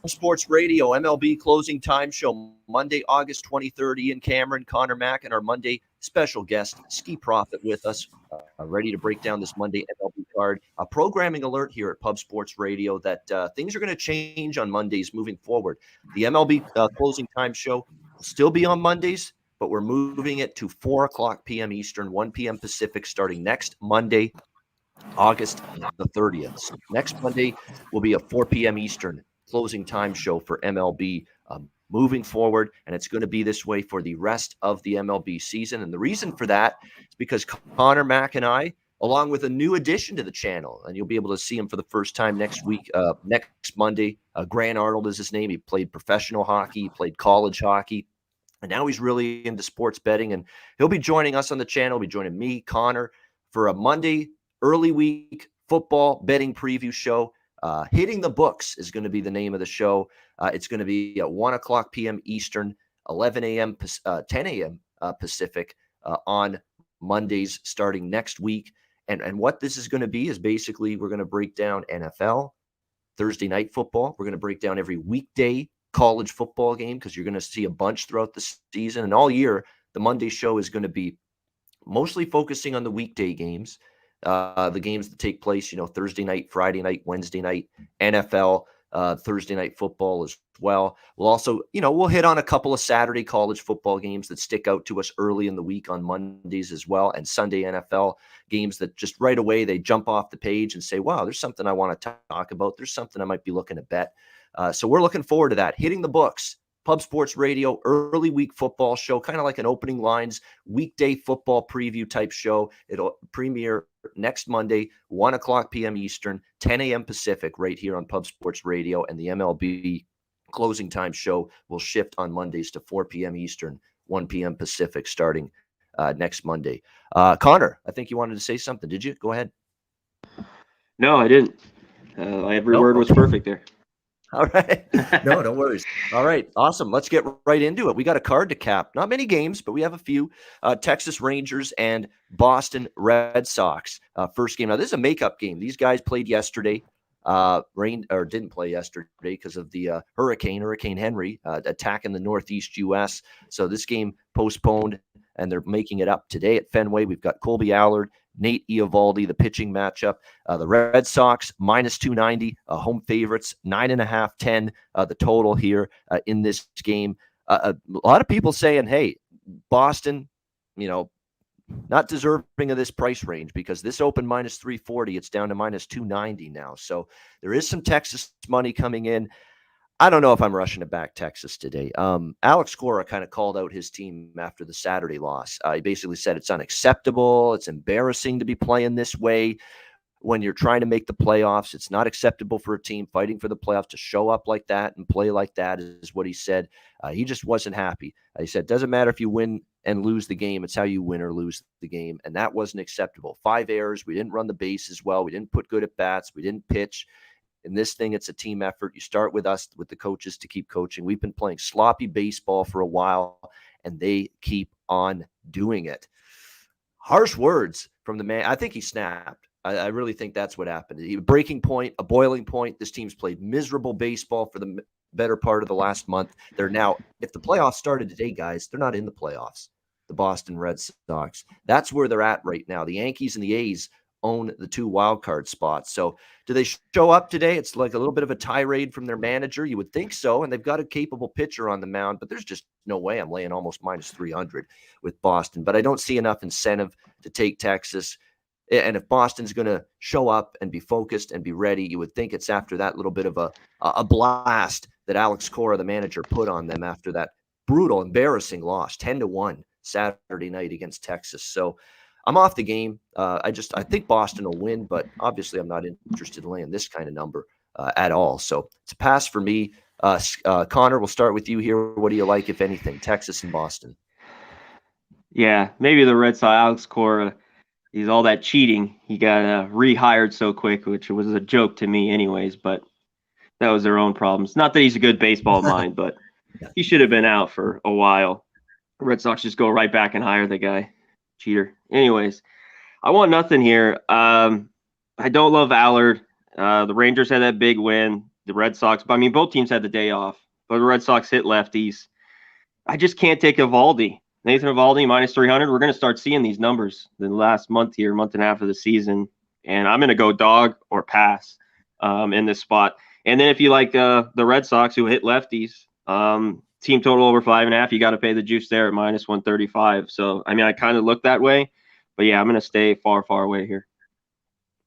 Sports Radio, MLB closing time show, Monday, August 23rd. Ian Cameron, Conor Mac, and our Monday special guest, Skee Profit, with us, ready to break down this Monday MLB card. A programming alert here at Pub Sports Radio that things are going to change on Mondays moving forward. The MLB closing time show will still be on Mondays, but we're moving it to 4 o'clock p.m. Eastern, 1 p.m. Pacific, starting next Monday, August the 30th. So next Monday will be a 4 p.m. Eastern closing time show for MLB moving forward, and it's going to be this way for the rest of the MLB season. And the reason for that is because Conor Mac and I, along with a new addition to the channel, and you'll be able to see him for the first time next week, next Monday. Grant Arnold is his name. He played professional hockey, he played college hockey, and now he's really into sports betting, and he'll be joining us on the channel. He'll be joining me, Conor, for a Monday early week football betting preview show. Hitting the Books is going to be the name of the show. It's going to be at 1 o'clock p.m. Eastern, 11 a.m., 10 a.m. Pacific on Mondays starting next week. And what this is going to be is basically we're going to break down NFL, Thursday night football. We're going to break down every weekday college football game because you're going to see a bunch throughout the season. And all year, the Monday show is going to be mostly focusing on the weekday games. The games that take place, Thursday night, Friday night, Wednesday night, NFL, Thursday night football as well. We'll also, we'll hit on a couple of Saturday college football games that stick out to us early in the week on Mondays as well, and Sunday NFL games that just right away they jump off the page and say, wow, there's something I want to talk about. There's something I might be looking to bet. So we're looking forward to that. Hitting the Books, Pub Sports Radio, early week football show, kind of like an opening lines, weekday football preview type show. It'll premiere next Monday, 1 o'clock p.m. Eastern, 10 a.m. Pacific, right here on Pub Sports Radio. And the MLB closing time show will shift on Mondays to 4 p.m. Eastern, 1 p.m. Pacific, starting next Monday. Conor, I think you wanted to say something. Did you? Go ahead. No, I didn't. Every word was perfect there. All right. No worries. All right. Awesome. Let's get right into it. We got a card to cap. Not many games, but we have a few. Texas Rangers and Boston Red Sox. First game. Now, this is a makeup game. These guys played yesterday. Didn't play yesterday because of the Hurricane Henry attacking the Northeast U.S. So this game postponed, and they're making it up today at Fenway. We've got Colby Allard, Nate Eovaldi, the pitching matchup. The Red Sox, minus 290, home favorites, 9.5, 10, the total here in this game. A lot of people saying, hey, Boston, not deserving of this price range because this opened minus 340. It's down to minus 290 now. So there is some Texas money coming in. I don't know if I'm rushing to back Texas today. Alex Cora kind of called out his team after the Saturday loss. He basically said it's unacceptable. It's embarrassing to be playing this way when you're trying to make the playoffs. It's not acceptable for a team fighting for the playoffs to show up like that and play like that, is what he said. He just wasn't happy. He said, doesn't matter if you win and lose the game. It's how you win or lose the game. And that wasn't acceptable. 5 errors. We didn't run the bases well. We didn't put good at bats. We didn't pitch. In this thing, it's a team effort. You start with us, with the coaches, to keep coaching. We've been playing sloppy baseball for a while, and they keep on doing it. Harsh words from the man. I think he snapped. I really think that's what happened. A breaking point, a boiling point. This team's played miserable baseball for the better part of the last month. They're now, if the playoffs started today, guys, they're not in the playoffs. The Boston Red Sox. That's where they're at right now. The Yankees and the A's own the 2 wild card spots. So do they show up today? It's like a little bit of a tirade from their manager. You would think so. And they've got a capable pitcher on the mound, but there's just no way I'm laying almost minus 300 with Boston. But I don't see enough incentive to take Texas. And if Boston's going to show up and be focused and be ready, you would think it's after that little bit of a blast that Alex Cora, the manager, put on them after that brutal, embarrassing loss, 10-1 Saturday night against Texas. So I'm off the game. I think Boston will win, but obviously I'm not interested in laying this kind of number at all. So it's a pass for me. Conor, we'll start with you here. What do you like, if anything, Texas and Boston? Yeah, maybe the Red Sox, Alex Cora, he's all that cheating. He got rehired so quick, which was a joke to me anyways, but that was their own problems. Not that he's a good baseball mind, but he should have been out for a while. Red Sox just go right back and hire the guy. Cheater. Anyways, I want nothing here. I don't love Allard. The Rangers had that big win. the Red Sox. But I mean, both teams had the day off, but the Red Sox hit lefties. I just can't take Eovaldi. Nathan Eovaldi minus 300. We're going to start seeing these numbers the last month and a half of the season, and I'm going to go dog or pass in this spot. And then if you like the Red Sox who hit lefties, team total over 5.5, you got to pay the juice there at minus 135. So I mean, I kind of look that way, but yeah, I'm going to stay far away here.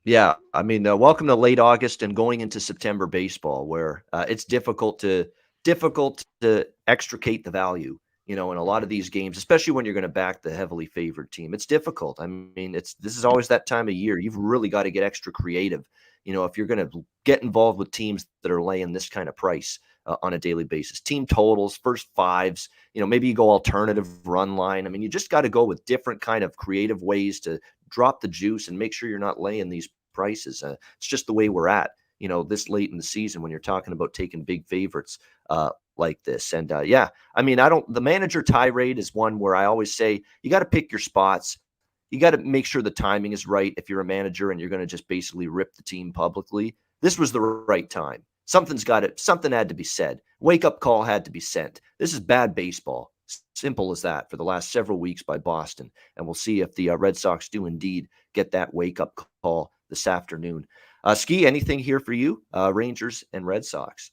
Yeah, I mean, welcome to late August and going into September baseball, where it's difficult to extricate the value, in a lot of these games, especially when you're going to back the heavily favored team. It's difficult. I mean, this is always that time of year. You've really got to get extra creative, if you're going to get involved with teams that are laying this kind of price on a daily basis. Team totals, first fives, maybe you go alternative run line. I mean, you just got to go with different kind of creative ways to drop the juice and make sure you're not laying these prices. It's just the way we're at, this late in the season when you're talking about taking big favorites like this. And yeah, I mean, the manager tirade is one where I always say you got to pick your spots. You got to make sure the timing is right. If you're a manager and you're going to just basically rip the team publicly, this was the right time. Something had to be said. Wake up call had to be sent. This is bad baseball. Simple as that for the last several weeks by Boston. And we'll see if the Red Sox do indeed get that wake up call this afternoon. Skee, anything here for you? Rangers and Red Sox.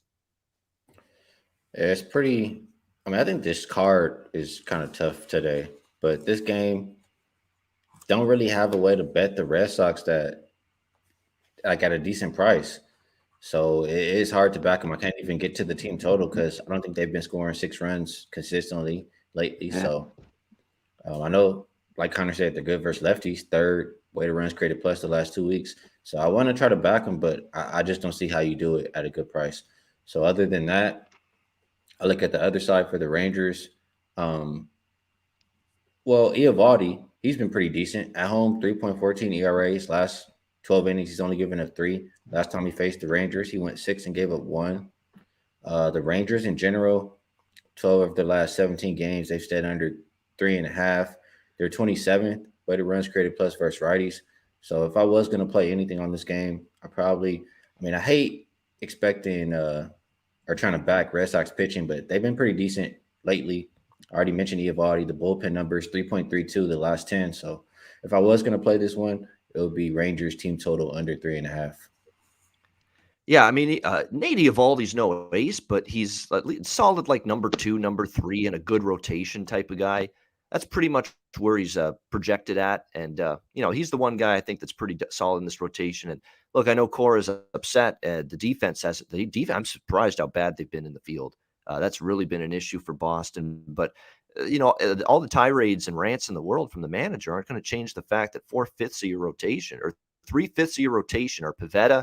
It's pretty. I mean, I think this card is kind of tough today, but this game don't really have a way to bet the Red Sox that like at a decent price. So it is hard to back them. I can't even get to the team total because I don't think they've been scoring 6 runs consistently lately. Yeah. So I know, like Conor said, they're good versus lefties, third weighted runs created plus the last 2 weeks. So I want to try to back them, but I just don't see how you do it at a good price. So other than that, I look at the other side for the Rangers. Well, Eovaldi, he's been pretty decent at home. 3.14 ERAs last 12 innings. He's only given up 3. Last time he faced the Rangers, he went 6 and gave up 1. The Rangers in general, 12 of their last 17 games, they've stayed under 3.5. They're 27th weighted runs created plus versus righties. So if I was going to play anything on this game, I hate expecting or trying to back Red Sox pitching, but they've been pretty decent lately. I already mentioned Eovaldi. The bullpen numbers 3.32 the last 10. So if I was going to play this one, it would be Rangers team total under 3.5. Yeah, I mean, Nate Eovaldi's no ace, but he's solid like number 2, number 3, and a good rotation type of guy. That's pretty much where he's projected at. And, he's the one guy I think that's pretty solid in this rotation. And look, I know Cora's upset. The defense has it. I'm surprised how bad they've been in the field. That's really been an issue for Boston. But, all the tirades and rants in the world from the manager aren't going to change the fact that 4/5 of your rotation or 3/5 of your rotation are Pivetta,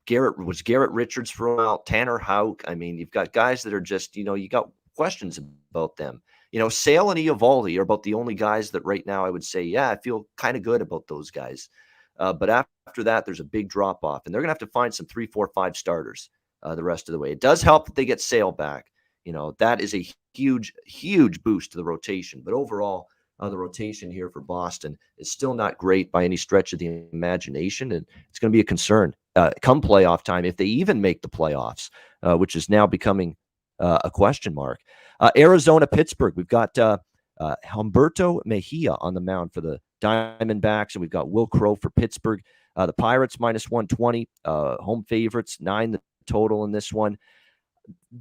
Garrett Richards for a while, Tanner Houck. I mean, you've got guys that are just, you got questions about them. Sale and Eovaldi are about the only guys that right now I would say, yeah, I feel kind of good about those guys. But after that, there's a big drop off, and they're going to have to find some 3, 4, 5 starters the rest of the way. It does help that they get Sale back. That is a huge, huge boost to the rotation. But overall, the rotation here for Boston is still not great by any stretch of the imagination, and it's going to be a concern come playoff time if they even make the playoffs, which is now becoming a question mark. Arizona, Pittsburgh. We've got Humberto Mejia on the mound for the Diamondbacks, and we've got Will Crowe for Pittsburgh. The Pirates minus 120, home favorites, 9 the total in this one.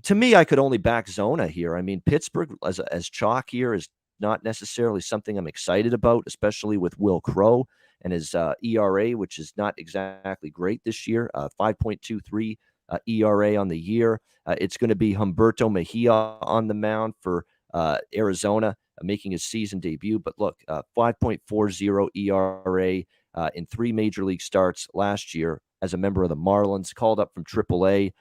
To me, I could only back Zona here. I mean, Pittsburgh as chalk here is not necessarily something I'm excited about, especially with Will Crowe and his ERA, which is not exactly great this year, 5.23 ERA on the year. It's going to be Humberto Mejia on the mound for Arizona, making his season debut. But look, 5.40 ERA in 3 major league starts last year as a member of the Marlins, called up from AAA.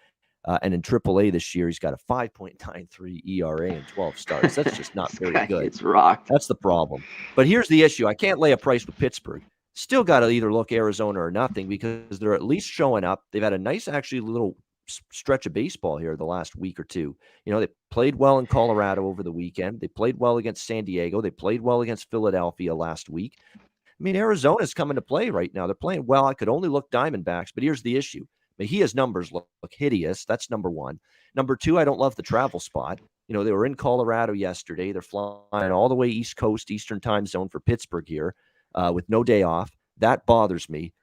And in AAA this year, he's got a 5.93 ERA in 12 starts. That's just not very good. It's rocked. That's the problem. But here's the issue. I can't lay a price with Pittsburgh. Still got to either look Arizona or nothing because they're at least showing up. They've had a nice, actually, little stretch of baseball here the last week or two. They played well in Colorado over the weekend. They played well against San Diego. They played well against Philadelphia last week. I mean, Arizona's coming to play right now. They're playing well. I could only look Diamondbacks, but here's the issue. Mejia's numbers look hideous. That's number one. Number two, I don't love the travel spot. You know, they were in Colorado yesterday. They're flying all the way East Coast, Eastern time zone for Pittsburgh here with no day off. That bothers me.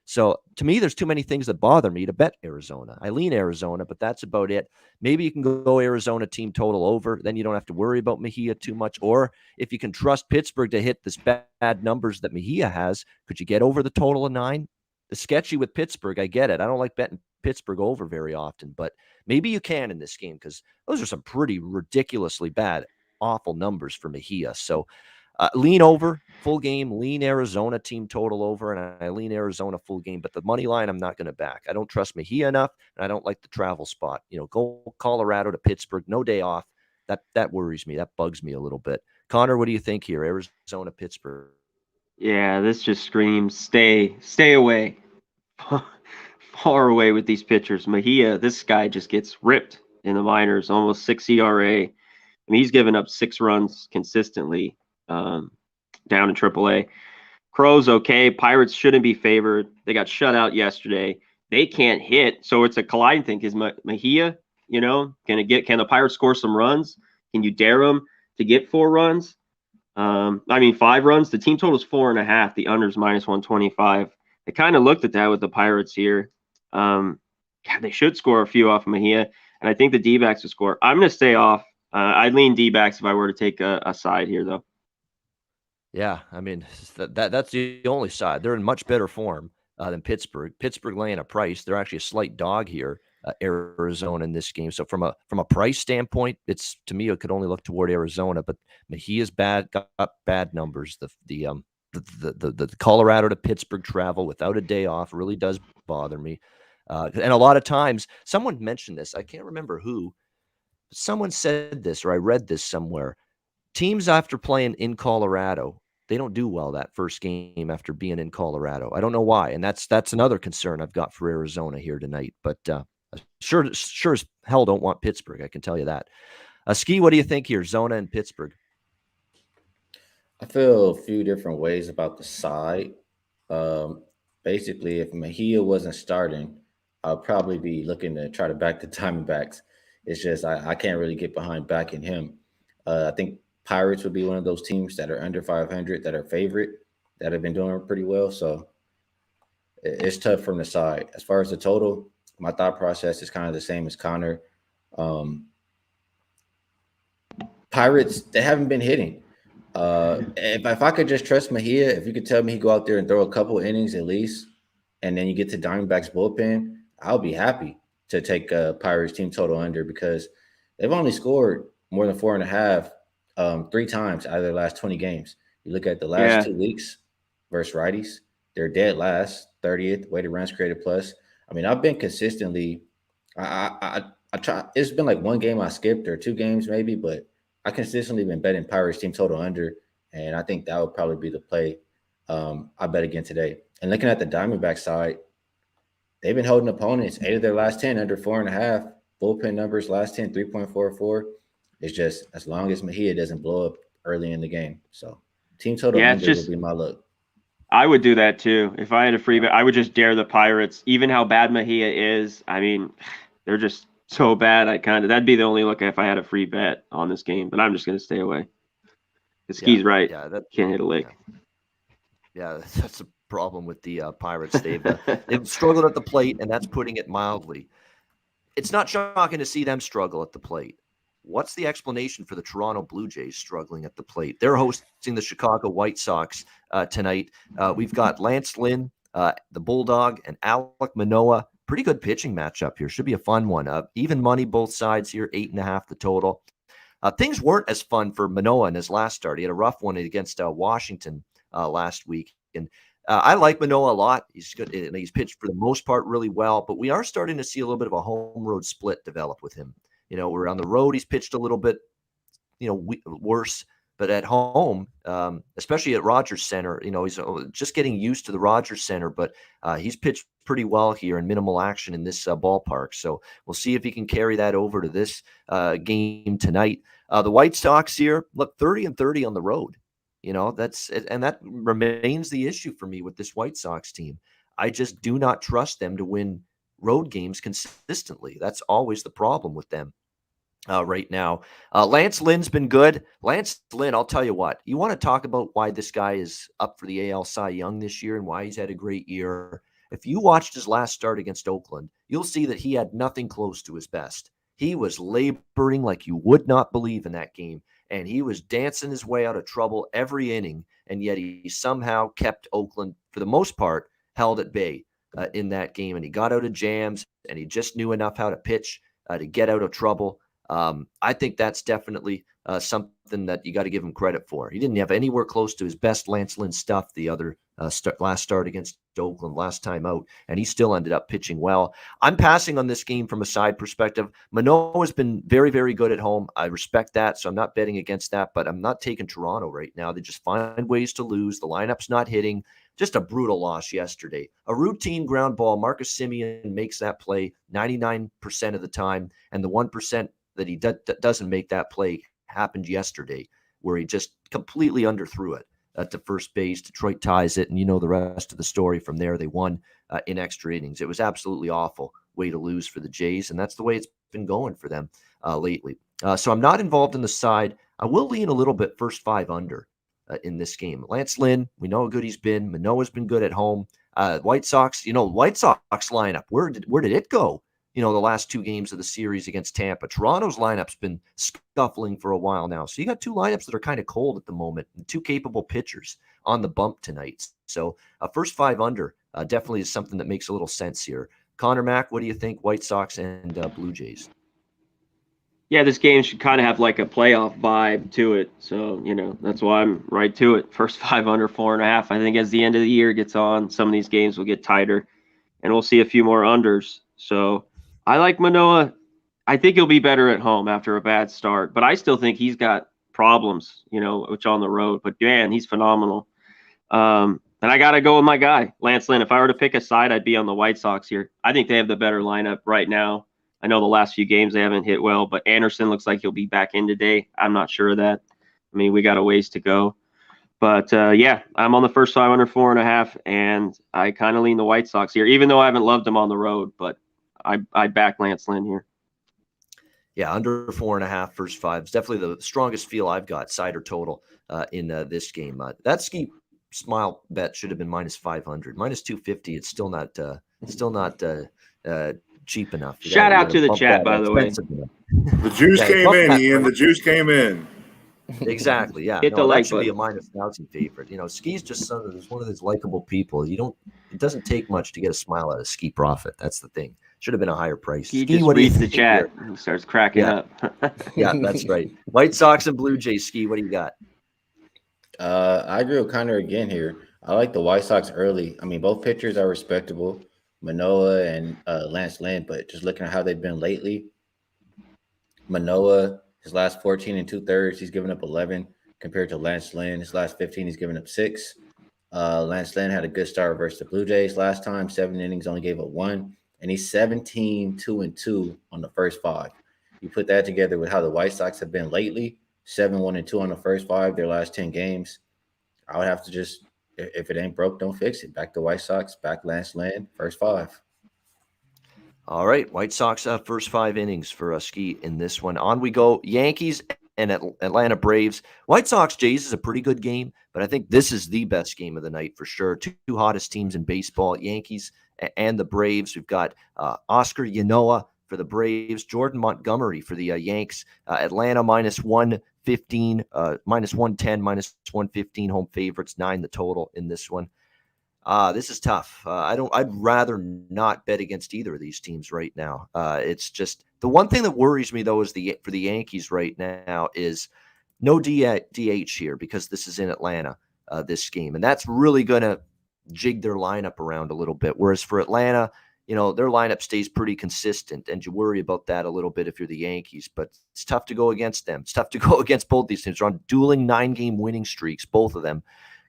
So to me, there's too many things that bother me to bet Arizona. I lean Arizona, but that's about it. Maybe you can go Arizona team total over. Then you don't have to worry about Mejia too much. Or if you can trust Pittsburgh to hit this bad numbers that Mejia has, could you get over the total of 9? It's sketchy with Pittsburgh. I get it. I don't like betting Pittsburgh over very often, but maybe you can in this game because those are some pretty ridiculously bad, awful numbers for Mejia. So lean over full game, lean Arizona team total over, and I lean Arizona full game. But the money line, I'm not going to back. I don't trust Mejia enough, and I don't like the travel spot. You know, go Colorado to Pittsburgh, no day off. That worries me. That bugs me a little bit. Connor, what do you think here? Arizona, Pittsburgh. Yeah, this just screams stay away, far away with these pitchers. Mejia, this guy just gets ripped in the minors, almost 6 ERA. I mean, he's given up 6 runs consistently. Down in AAA. Crows okay. Pirates shouldn't be favored. They got shut out yesterday. They can't hit, so it's a colliding thing. Is Mejia, you know, can the Pirates score some runs? Can you dare them to get 4 runs? 5 runs. The team total is 4.5. The under's -125. I kind of looked at that with the Pirates here. They should score a few off of Mejia, and I think the D-backs will score. I'm going to stay off. I'd lean D-backs if I were to take a side here, though. Yeah, I mean, that's the only side. They're in much better form than Pittsburgh. Pittsburgh laying a price. They're actually a slight dog here, Arizona in this game. So from a price standpoint, it's to me it could only look toward Arizona. But Mejia's got bad numbers. The Colorado to Pittsburgh travel without a day off really does bother me. And a lot of times, someone mentioned this. I can't remember who. But someone said this, or I read this somewhere. Teams after playing in Colorado, they don't do well that first game after being in Colorado. I don't know why, and that's another concern I've got for Arizona here tonight. But sure as hell don't want Pittsburgh. I can tell you that. Skee, what do you think here, Zona and Pittsburgh? I feel a few different ways about the side. Basically, if Mejia wasn't starting, I'll probably be looking to try to back the Diamondbacks. It's just I can't really get behind backing him. I think Pirates would be one of those teams that are under 500 that are favorite that have been doing pretty well. So it's tough from the side. As far as the total, my thought process is kind of the same as Connor. Pirates, they haven't been hitting. If I could just trust Mejia, if you could tell me he'd go out there and throw a couple innings at least, and then you get to Diamondbacks bullpen, I'll be happy to take Pirates team total under because they've only scored more than 4.5 3 times out of their last 20 games. You look at the last 2 weeks versus righties, they're dead last, 30th weighted runs created plus. I mean, I've been consistently. I try. It's been like 1 game I skipped or 2 games maybe, but I consistently been betting Pirates team total under, and I think that would probably be the play. I bet again today. And looking at the Diamondback side, they've been holding opponents 8 of their last 10 under 4.5. Bullpen numbers last 10 3.44. It's just as long as Mejia doesn't blow up early in the game. So team total under would be my look. I would do that too. If I had a free bet, I would just dare the Pirates. Even how bad Mejia is, I mean, they're just so bad. That'd be the only look if I had a free bet on this game. But I'm just going to stay away. Skee's right. Yeah, that can't hit a lick. Yeah, that's a problem with the Pirates. They've struggled at the plate, and that's putting it mildly. It's not shocking to see them struggle at the plate. What's the explanation for the Toronto Blue Jays struggling at the plate? They're hosting the Chicago White Sox tonight. We've got Lance Lynn, the Bulldog, and Alek Manoah. Pretty good pitching matchup here. Should be a fun one. Even money both sides here, 8.5 the total. Things weren't as fun for Manoah in his last start. He had a rough one against Washington last week. And I like Manoah a lot. He's good. He's pitched for the most part really well, but we are starting to see a little bit of a home road split develop with him. You know, we're on the road. He's pitched a little bit, worse, but at home, especially at Rogers Center, he's just getting used to the Rogers Center, but he's pitched pretty well here in minimal action in this ballpark. So we'll see if he can carry that over to this game tonight. The White Sox here, look, 30-30 on the road. That remains the issue for me with this White Sox team. I just do not trust them to win road games consistently. That's always the problem with them. Right now. Lance Lynn's been good. Lance Lynn, I'll tell you what, you want to talk about why this guy is up for the AL Cy Young this year and why he's had a great year. If you watched his last start against Oakland, you'll see that he had nothing close to his best. He was laboring like you would not believe in that game, and he was dancing his way out of trouble every inning, and yet he somehow kept Oakland, for the most part, held at bay in that game, and he got out of jams, and he just knew enough how to pitch to get out of trouble. I think that's definitely something that you got to give him credit for. He didn't have anywhere close to his best Lance Lynn stuff the other last start against Oakland, last time out, and he still ended up pitching well. I'm passing on this game from a side perspective. Manoah has been very, very good at home. I respect that, so I'm not betting against that, but I'm not taking Toronto right now. They just find ways to lose. The lineup's not hitting. Just a brutal loss yesterday. A routine ground ball. Marcus Semien makes that play 99% of the time, and the 1% that he doesn't make that play happened yesterday, where he just completely underthrew it to first base. Detroit ties it, and you know the rest of the story from there. They won in extra innings. It was absolutely awful way to lose for the Jays, and that's the way it's been going for them lately. So I'm not involved in the side. I will lean a little bit first 5 under in this game. Lance Lynn, we know how good he's been. Manoah's been good at home. White Sox, White Sox lineup, where did it go? The last 2 games of the series against Tampa. Toronto's lineup's been scuffling for a while now. So you got 2 lineups that are kind of cold at the moment and 2 capable pitchers on the bump tonight. So first 5 under definitely is something that makes a little sense here. Conor Mac, what do you think? White Sox and Blue Jays. Yeah, this game should kind of have like a playoff vibe to it. So, that's why I'm right to it. First 5 under, 4.5. I think as the end of the year gets on, some of these games will get tighter and we'll see a few more unders. So I like Manoah. I think he'll be better at home after a bad start, but I still think he's got problems, which on the road. But man, he's phenomenal. And I got to go with my guy, Lance Lynn. If I were to pick a side, I'd be on the White Sox here. I think they have the better lineup right now. I know the last few games they haven't hit well, but Anderson looks like he'll be back in today. I'm not sure of that. I mean, we got a ways to go. But, yeah, I'm on the first 5 under, 4.5, and I kind of lean the White Sox here, even though I haven't loved them on the road. But I back Lance Lynn here. Yeah, under 4.5, first 5 is definitely the strongest feel I've got, side or total, in this game. That Skee Smile bet should have been minus 500, minus 250. It's still not cheap enough. Shout out to the chat, by the way. The juice came in, Ian. The juice came in. Exactly. Yeah. Hit the like that should button. be a minus 1,000 favorite. Skee's just one of those likable people. It doesn't take much to get a smile out of Skee Profit. That's the thing. Should have been a higher price. He just reads the chat and starts cracking up. Yeah, that's right. White Sox and Blue Jays. Skee, what do you got? I agree with Connor again here. I like the White Sox early. I mean, both pitchers are respectable, Manoah and Lance Lynn, but just looking at how they've been lately, Manoah, his last 14 2/3, he's given up 11 compared to Lance Lynn. His last 15, he's given up 6. Lance Lynn had a good start versus the Blue Jays last time, 7 innings, only gave up 1, and he's 17-2-2 on the first 5. You put that together with how the White Sox have been lately, 7-1-2 on the first 5, their last 10 games. I would have to just, if it ain't broke, don't fix it. Back the White Sox, back Lance Lynn, first 5. All right, White Sox first 5 innings for Skee in this one. On we go. Yankees and Atlanta Braves. White Sox Jays is a pretty good game, but I think this is the best game of the night for sure. 2 hottest teams in baseball, Yankees and the Braves. We've got Oscar Yanoa for the Braves, Jordan Montgomery for the Yanks. Atlanta minus 115, minus 110, minus 115 home favorites, 9 the total in this one. This is tough. I'd rather not bet against either of these teams right now. It's just the one thing that worries me though is for the Yankees right now is no DH here because this is in Atlanta, this game. And that's really going to jig their lineup around a little bit. Whereas for Atlanta, their lineup stays pretty consistent and you worry about that a little bit if you're the Yankees, but it's tough to go against them. It's tough to go against both these teams. They're on dueling 9-game winning streaks, both of them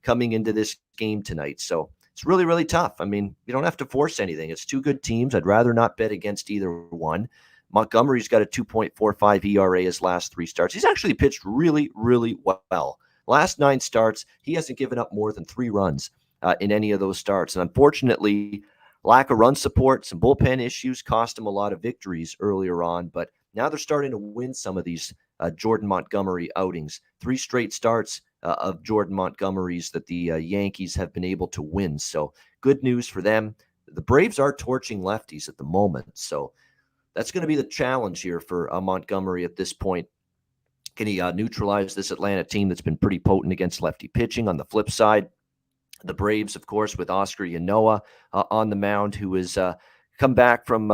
coming into this game tonight. So it's really, really tough. I mean, you don't have to force anything. It's 2 good teams. I'd rather not bet against either one. Montgomery's got a 2.45 ERA his last 3 starts. He's actually pitched really, really well. Last 9 starts, he hasn't given up more than 3 runs in any of those starts. And unfortunately, lack of run support, some bullpen issues cost them a lot of victories earlier on, but now they're starting to win some of these Jordan Montgomery outings. 3 straight starts of Jordan Montgomery's that the Yankees have been able to win. So good news for them. The Braves are torching lefties at the moment, so that's going to be the challenge here for Montgomery at this point. Can he neutralize this Atlanta team that's been pretty potent against lefty pitching? On the flip side, the Braves, of course, with Oscar Yanoa on the mound, who has come back from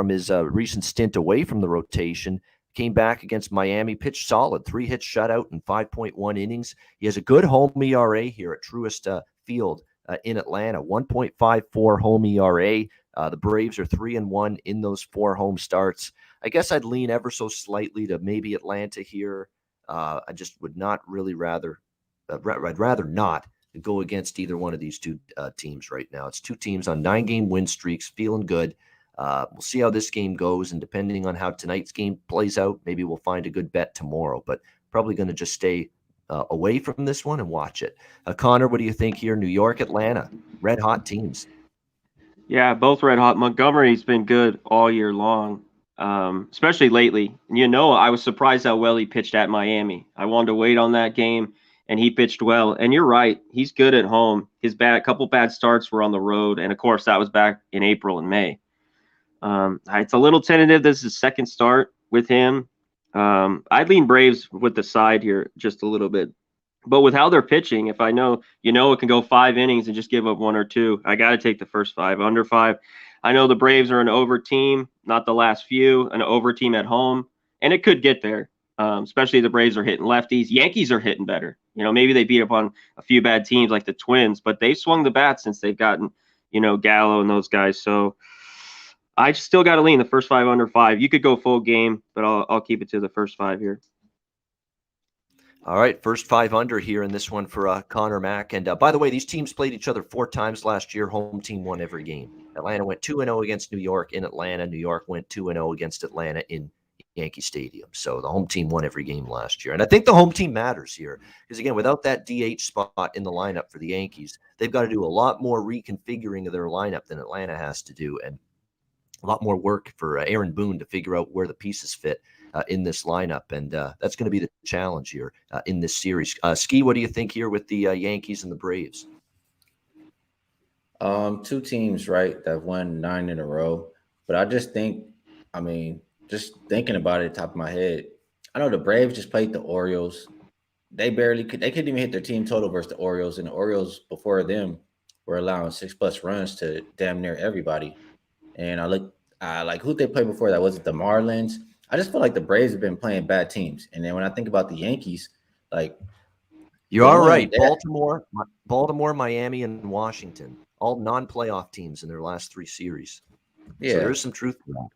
his recent stint away from the rotation, came back against Miami, pitched solid, 3 hits shutout in 5.1 innings. He has a good home ERA here at Truist Field in Atlanta, 1.54 home ERA. The Braves are 3-1 in those 4 home starts. I guess I'd lean ever so slightly to maybe Atlanta here. I just would not really I'd rather not go against either one of these two teams right now. It's 2 teams on 9-game win streaks, feeling good. We'll see how this game goes, and depending on how tonight's game plays out, maybe we'll find a good bet tomorrow, but probably going to just stay away from this one and watch it. Connor, what do you think here? New York, Atlanta, red hot teams. Yeah, both red hot. Montgomery's been good all year long, especially lately. I was surprised how well he pitched at Miami. I wanted to wait on that game, and he pitched well. And you're right, he's good at home. His couple bad starts were on the road, and of course that was back in April and May. It's a little tentative. This is his second start with him. I'd lean Braves with the side here just a little bit. But with how they're pitching, if I know it can go 5 innings and just give up 1 or 2, I got to take the first 5, under 5. I know the Braves are an over team, not the last few, an over team at home, and it could get there, especially the Braves are hitting lefties. Yankees are hitting better. Maybe they beat up on a few bad teams like the Twins, but they've swung the bat since they've gotten, Gallo and those guys. So I still got to lean the first 5, under 5. You could go full game, but I'll keep it to the first 5 here. All right, first 5 under here in this one for Conor Mac. And by the way, these teams played each other 4 times last year. Home team won every game. Atlanta went 2-0 against New York in Atlanta. New York went 2-0 against Atlanta in Yankee Stadium. So the home team won every game last year. And I think the home team matters here because, again, without that DH spot in the lineup for the Yankees, they've got to do a lot more reconfiguring of their lineup than Atlanta has to do, and a lot more work for Aaron Boone to figure out where the pieces fit in this lineup. And that's going to be the challenge here in this series. Skee, what do you think here with the Yankees and the Braves? 2 teams, right, that won 9 in a row. But I just think, just thinking about it at the top of my head, I know the Braves just played the Orioles. They couldn't even hit their team total versus the Orioles. And the Orioles before them were allowing 6+ runs to damn near everybody. And I like who they played before that. Was it the Marlins? I just feel like the Braves have been playing bad teams. And then when I think about the Yankees, you are right. Baltimore, Miami, and Washington, all non-playoff teams in their last 3 series. Yeah, so there's some truth to that.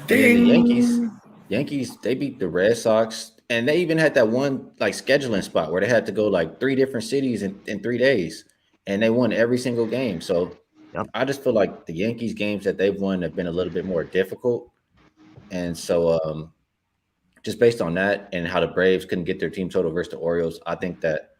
The Yankees, they beat the Red Sox, and they even had that one scheduling spot where they had to go 3 different cities in 3 days, and they won every single game. So yep. I just feel like the Yankees games that they've won have been a little bit more difficult. And so just based on that and how the Braves couldn't get their team total versus the Orioles, I think that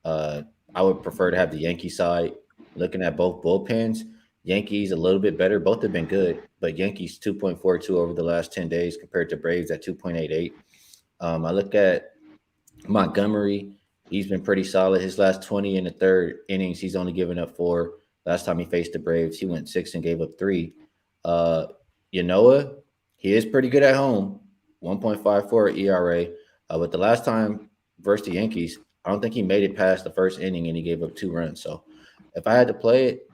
I would prefer to have the Yankee side. Looking at both bullpens, Yankees a little bit better. Both have been good, but Yankees 2.42 over the last 10 days compared to Braves at 2.88. I look at Montgomery. He's been pretty solid. His last 20 in the 3rd innings, he's only given up 4. Last time he faced the Braves, he went 6 and gave up 3. Yanoa, he is pretty good at home, 1.54 ERA. But the last time versus the Yankees, I don't think he made it past the 1st inning, and he gave up 2 runs. So if I had to play it,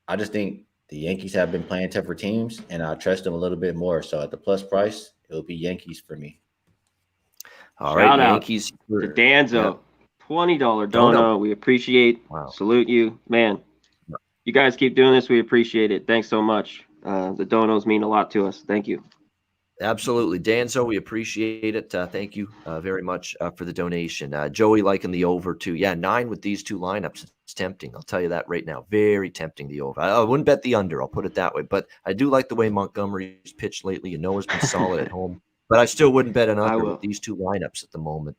I just think the Yankees have been playing tougher teams, and I trust them a little bit more. So at the plus price, it will be Yankees for me. All right, Yankees. To Danzo, $20 dono. We appreciate. Wow. Salute you, man. You guys keep doing this. We appreciate it. Thanks so much. The donos mean a lot to us. Thank you. Absolutely. Danzo, we appreciate it. Thank you very much for the donation. Joey liking the over too. Yeah, 9 with these 2 lineups. It's tempting. I'll tell you that right now. Very tempting, the over. I wouldn't bet the under. I'll put it that way. But I do like the way Montgomery's pitched lately. He's been solid at home. But I still wouldn't bet an under with these 2 lineups at the moment.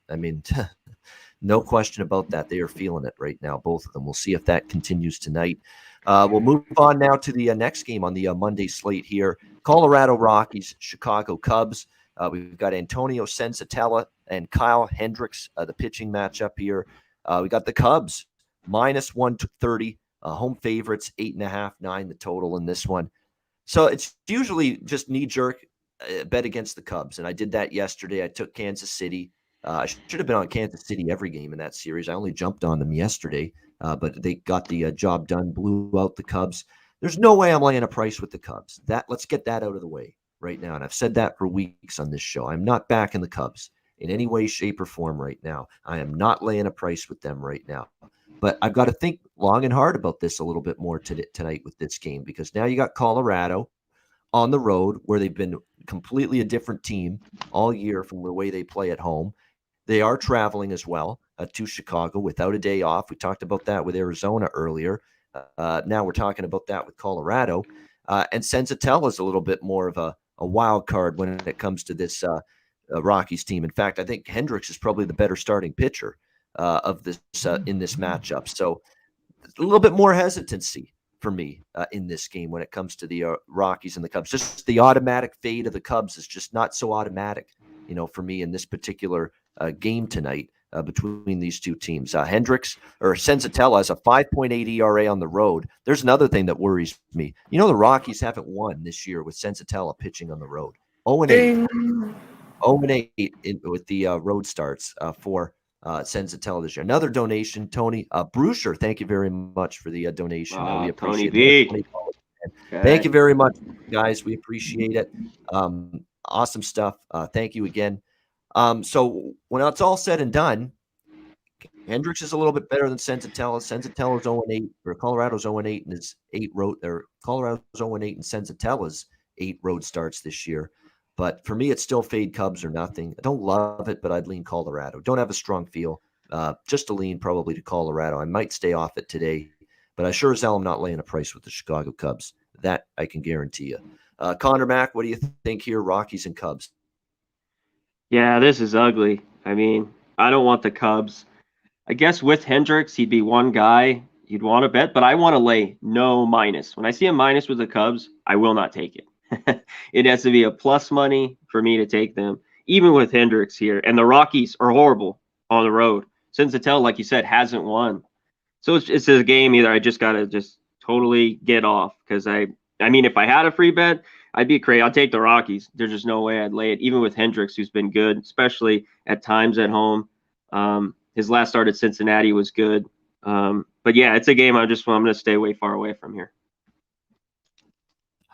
No question about that. They are feeling it right now, both of them. We'll see if that continues tonight. We'll move on now to the next game on the Monday slate here. Colorado Rockies, Chicago Cubs. We've got Antonio Senzatella and Kyle Hendricks, the pitching matchup here. We got the Cubs, minus 130, home favorites, 8.5, 9 the total in this one. So it's usually just knee-jerk bet against the Cubs, and I did that yesterday. I took Kansas City. I should have been on Kansas City every game in that series. I only jumped on them yesterday, but they got the job done, blew out the Cubs. There's no way I'm laying a price with the Cubs. Let's get that out of the way right now, and I've said that for weeks on this show. I'm not backing the Cubs in any way, shape, or form right now. I am not laying a price with them right now. But I've got to think long and hard about this a little bit more tonight with this game, because now you got Colorado on the road, where they've been completely a different team all year from the way they play at home. They are traveling as well to Chicago without a day off. We talked about that with Arizona earlier. Now we're talking about that with Colorado. And Senzatella is a little bit more of a wild card when it comes to this Rockies team. In fact, I think Hendricks is probably the better starting pitcher of this in this matchup. So a little bit more hesitancy for me in this game when it comes to the Rockies and the Cubs. Just the automatic fade of the Cubs is just not so automatic, for me in this particular game tonight between these two teams. Hendricks or Senzatella has a 5.8 ERA on the road. There's another thing that worries me. The Rockies haven't won this year with Senzatella pitching on the road. 0-8. 0-8 with the road starts for Senzatella this year. Another donation, Tony Brusher. Thank you very much for the donation. We appreciate it. Thank you very much, guys. We appreciate it. Awesome stuff. Thank you again. So when it's all said and done, Hendricks is a little bit better than Senzatella. Senzatella's 0-8, or Colorado's 0-8 and his 8 road, or Colorado's 0-8 and Senzatella's 8 road starts this year. But for me, it's still fade Cubs or nothing. I don't love it, but I'd lean Colorado. Don't have a strong feel. Just a lean probably to Colorado. I might stay off it today, but I sure as hell am not laying a price with the Chicago Cubs. That I can guarantee you. Conor Mac, what do you think here, Rockies and Cubs? Yeah, this is ugly. I mean, I don't want the Cubs. I guess with Hendricks, he'd be one guy you'd want to bet, but I want to lay no minus. When I see a minus with the Cubs, I will not take it. It has to be a plus money for me to take them, even with Hendricks here. And the Rockies are horrible on the road. Senzatella, like you said, hasn't won. So it's a game either I just got to just totally get off, because I mean, if I had a free bet, I'd be crazy. I'll take the Rockies. There's just no way I'd lay it, even with Hendricks, who's been good, especially at times at home. His last start at Cincinnati was good. But yeah, it's a game I'm going to stay far away from here.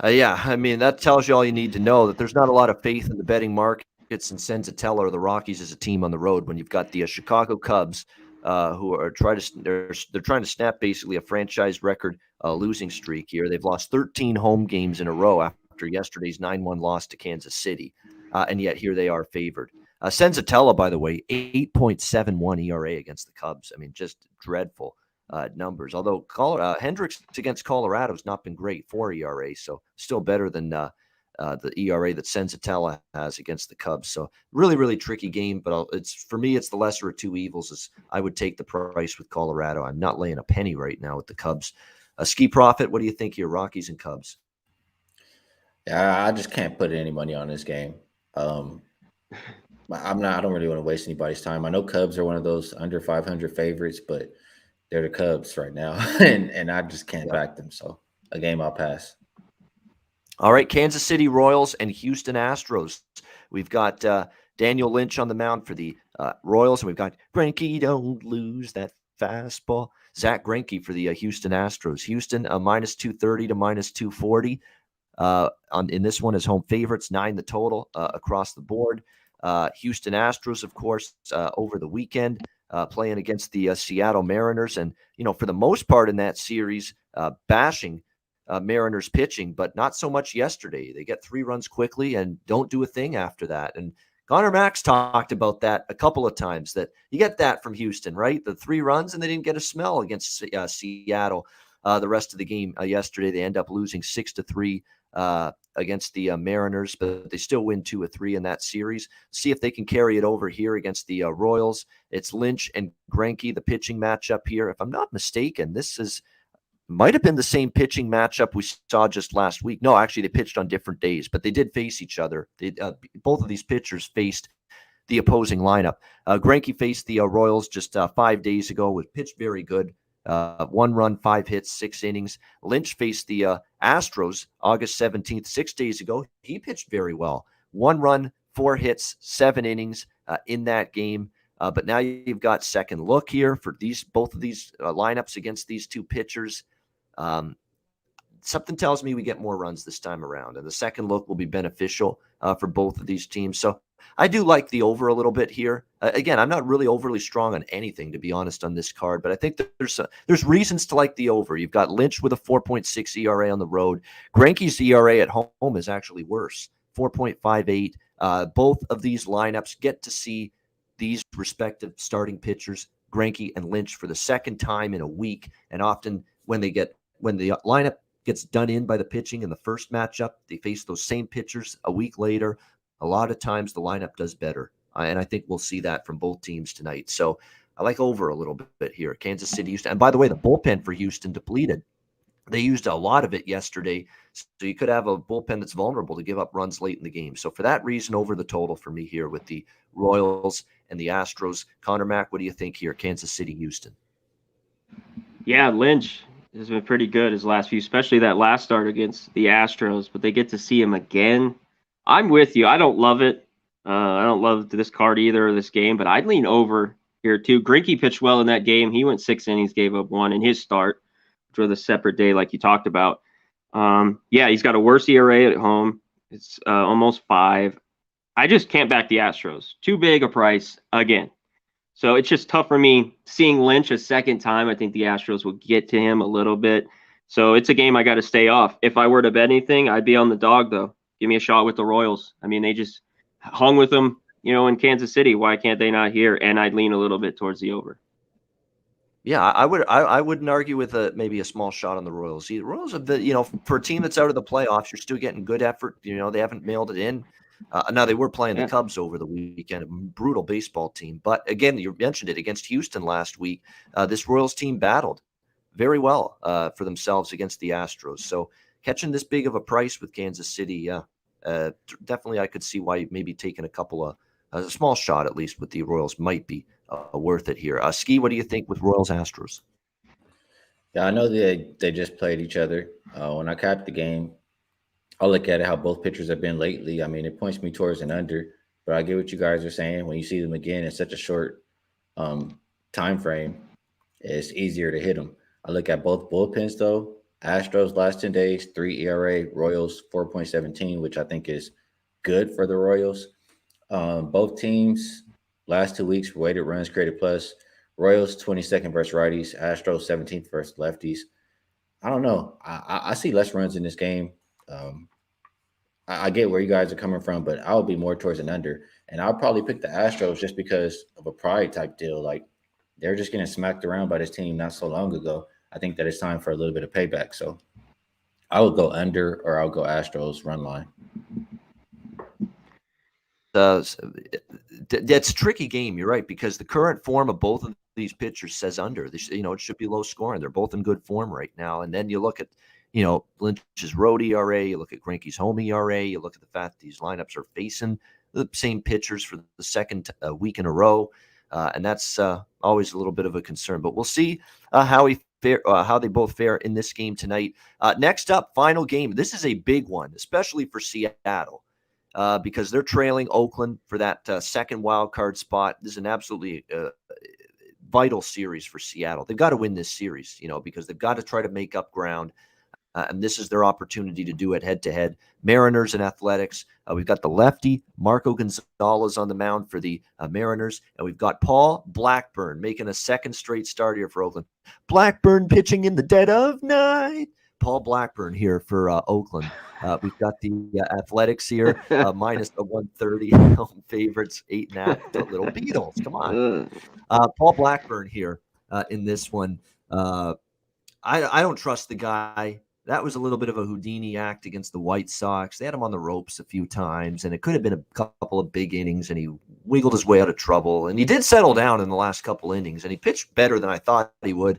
Yeah, I mean, that tells you all you need to know, that there's not a lot of faith in the betting markets and Senzatella or the Rockies as a team on the road when you've got the Chicago Cubs, who are trying to snap basically a franchise record losing streak here. They've lost 13 home games in a row after yesterday's 9-1 loss to Kansas City, and yet here they are favored. Senzatella, by the way, 8.71 ERA against the Cubs. I mean, just dreadful numbers. Although Hendricks against Colorado has not been great, 4 ERA, so still better than the ERA that Senzatella has against the Cubs. So really, really tricky game. But for me, it's the lesser of two evils. As I would take the price with Colorado. I'm not laying a penny right now with the Cubs. Skee Profit, what do you think here, Rockies and Cubs? Yeah, I just can't put any money on this game. I don't really want to waste anybody's time. I know Cubs are one of those under 500 favorites, but they're the Cubs right now, and I just can't back them. So a game I'll pass. All right, Kansas City Royals and Houston Astros. We've got Daniel Lynch on the mound for the Royals, and we've got Greinke, don't lose that fastball. Zach Greinke for the Houston Astros. Houston minus 230 to minus 240. In this one is home favorites, 9 the total across the board. Houston Astros, of course, over the weekend, playing against the Seattle Mariners. And, for the most part in that series, bashing Mariners pitching, but not so much yesterday. They get 3 runs quickly and don't do a thing after that. And Conor Mac's talked about that a couple of times, that you get that from Houston, right? The 3 runs, and they didn't get a smell against Seattle the rest of the game yesterday. They end up losing 6-3 against the Mariners, but they still win 2 of 3 in that series. See if they can carry it over here against the Royals. It's Lynch and Greinke, the pitching matchup here. If I'm not mistaken, this is might have been the same pitching matchup we saw just last week. No, actually, they pitched on different days, but they did face each other. Both of these pitchers faced the opposing lineup. Greinke faced the Royals just 5 days ago. Was pitched very good. 1 run, 5 hits, 6 innings. Lynch faced the Astros August 17th, 6 days ago. He pitched very well. 1 run, 4 hits, 7 innings in that game. But now you've got second look here for both of these lineups against these two pitchers. Something tells me we get more runs this time around, and the second look will be beneficial for both of these teams. So I do like the over a little bit here. Again, I'm not really overly strong on anything, to be honest, on this card, but I think that there's reasons to like the over. You've got Lynch with a 4.6 ERA on the road. Greinke's ERA at home is actually worse, 4.58. Both of these lineups get to see these respective starting pitchers, Greinke and Lynch, for the second time in a week. And often when the lineup gets done in by the pitching in the first matchup, they face those same pitchers a week later. A lot of times the lineup does better. And I think we'll see that from both teams tonight. So I like over a little bit here. Kansas City, Houston. And by the way, the bullpen for Houston depleted. They used a lot of it yesterday. So you could have a bullpen that's vulnerable to give up runs late in the game. So for that reason, over the total for me here with the Royals and the Astros. Conor Mac, what do you think here? Kansas City, Houston. Yeah, Lynch has been pretty good his last few, especially that last start against the Astros, but they get to see him again. I'm with you. I don't love it. I don't love this card either, or this game, but I'd lean over here too. Greinke pitched well in that game. He went 6 innings, gave up 1 in his start, which was a separate day like you talked about. Yeah, he's got a worse ERA at home. It's almost 5. I just can't back the Astros. Too big a price again. So it's just tough for me seeing Lynch a second time. I think the Astros will get to him a little bit. So it's a game I got to stay off. If I were to bet anything, I'd be on the dog, though. Give me a shot with the Royals. I mean, they just hung with them, in Kansas City. Why can't they not here? And I'd lean a little bit towards the over. Yeah, I wouldn't argue with maybe a small shot on the Royals. The Royals have for a team that's out of the playoffs, you're still getting good effort. They haven't mailed it in. Now they were playing the Cubs over the weekend, a brutal baseball team. But again, you mentioned it against Houston last week. This Royals team battled very well for themselves against the Astros. So catching this big of a price with Kansas City, definitely I could see why maybe taking a small shot at least with the Royals might be worth it here. Skee, what do you think with Royals Astros? Yeah, I know they just played each other. When I capped the game, I'll look at it how both pitchers have been lately. I mean, it points me towards an under, but I get what you guys are saying. When you see them again in such a short time frame, it's easier to hit them. I look at both bullpens, though. Astros last 10 days, 3 ERA, Royals 4.17, which I think is good for the Royals. Both teams, last 2 weeks, weighted runs created plus. Royals 22nd versus righties, Astros 17th versus lefties. I don't know. I see less runs in this game. I get where you guys are coming from, but I would be more towards an under. And I'll probably pick the Astros just because of a pride type deal. Like, they're just getting smacked around by this team not so long ago. I think that it's time for a little bit of payback. So I would go under, or I'll go Astros run line. That's a tricky game. You're right, because the current form of both of these pitchers says under. It should be low scoring. They're both in good form right now. And then you look at, Lynch's road ERA, you look at Greinke's home ERA, you look at the fact that these lineups are facing the same pitchers for the second week in a row. And that's always a little bit of a concern. But we'll see how they both fare in this game tonight. Next up, final game. This is a big one, especially for Seattle, because they're trailing Oakland for that second wild card spot. This is an absolutely vital series for Seattle. They've got to win this series, because they've got to try to make up ground. And this is their opportunity to do it head-to-head. Mariners and Athletics. We've got the lefty, Marco Gonzalez, on the mound for the Mariners. And we've got Paul Blackburn making a second straight start here for Oakland. Blackburn pitching in the dead of night. Paul Blackburn here for Oakland. We've got the Athletics here, minus the 130 home favorites, 8.5. The little Beatles. Come on. Paul Blackburn here in this one. I don't trust the guy. That was a little bit of a Houdini act against the White Sox. They had him on the ropes a few times, and it could have been a couple of big innings, and he wiggled his way out of trouble. And he did settle down in the last couple innings, and he pitched better than I thought he would.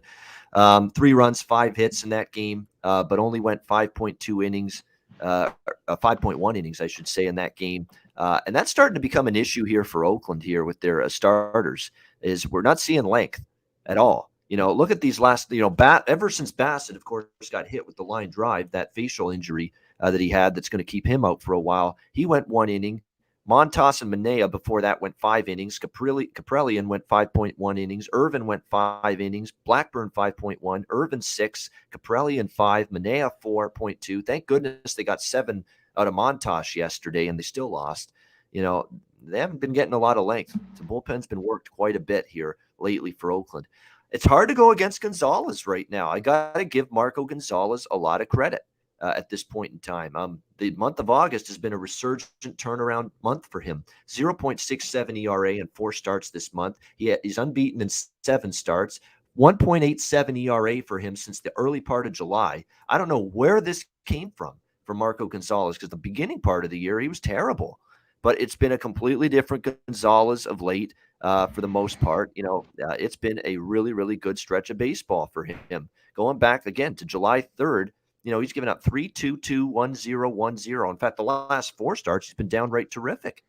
3 runs, 5 hits in that game, but only went 5.2 innings, 5.1 innings, I should say, in that game. And that's starting to become an issue here for Oakland here with their starters, is we're not seeing length at all. Look at these last, ever since Bassett, of course, got hit with the line drive, that facial injury that he had that's going to keep him out for a while. He went 1 inning. Montas and Manea before that went 5 innings. Kaprelian went 5.1 innings. Irvin went 5 innings. Blackburn 5.1. Irvin 6. Kaprelian 5. Manea 4.2. Thank goodness they got 7 out of Montas yesterday, and they still lost. They haven't been getting a lot of length. The bullpen's been worked quite a bit here lately for Oakland. It's hard to go against Gonzalez right now. I got to give Marco Gonzalez a lot of credit at this point in time. The month of August has been a resurgent turnaround month for him. 0.67 ERA in 4 starts this month. He's unbeaten in 7 starts. 1.87 ERA for him since the early part of July. I don't know where this came from for Marco Gonzalez, because the beginning part of the year he was terrible. But it's been a completely different Gonzalez of late. For the most part, it's been a really, really good stretch of baseball for him. Going back again to July 3rd, he's given up 3-2-2, 1-0, 1-0. In fact, the last 4 starts, he's been downright terrific,